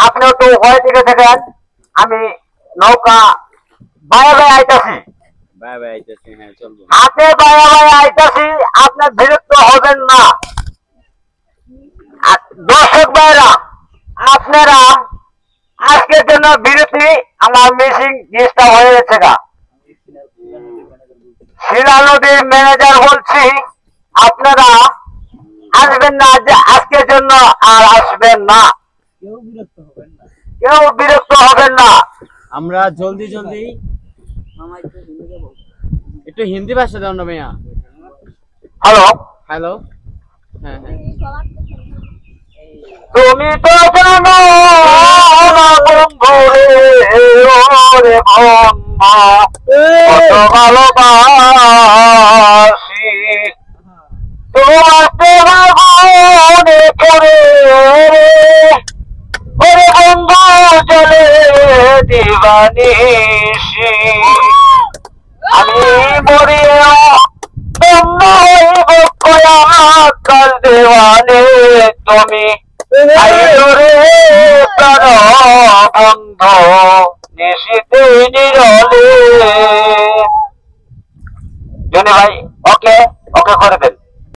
আপনি একটু ওই দিকে দেখেন, আমি নৌকা বায়া বায়া আইতাছি, হ্যাঁ চলবো। হাতে বায়া বায়া আইতাছি, আপনার বিরক্ত হবেন না। আর দর্শক ভাইরা, আপনারা আজকের জন্য বিরতি, আমার মিসিং ডিস্টার্ব হয়ে গেছে গা। শিলা নদীর ম্যানেজার বলছি, আপনারা আসবেন না, যে আজকের জন্য আর আসবেন না, কেউ বিরক্ত হবেন না। আমরা জলদি জলদি একটু হিন্দি ভাষা দাও না ভাইয়া। হ্যালো, হ্যালো, হ্যাঁ হ্যাঁ। তুমি তো জানো না বন্ধু রে, ওরে বন্ধু কত ভালোবাসি তোমার, তোমার মনে পড়ে রে, ওরে বন্ধু চলে দিবানিসি, আমি মরিয়া বন্ধ হইব কয়া কাল দেওয়ানে, তুমি আইরে প্রাণ বন্ধু নিশিতে নিরলে। জনি ভাই, ওকে ওকে করে দেন।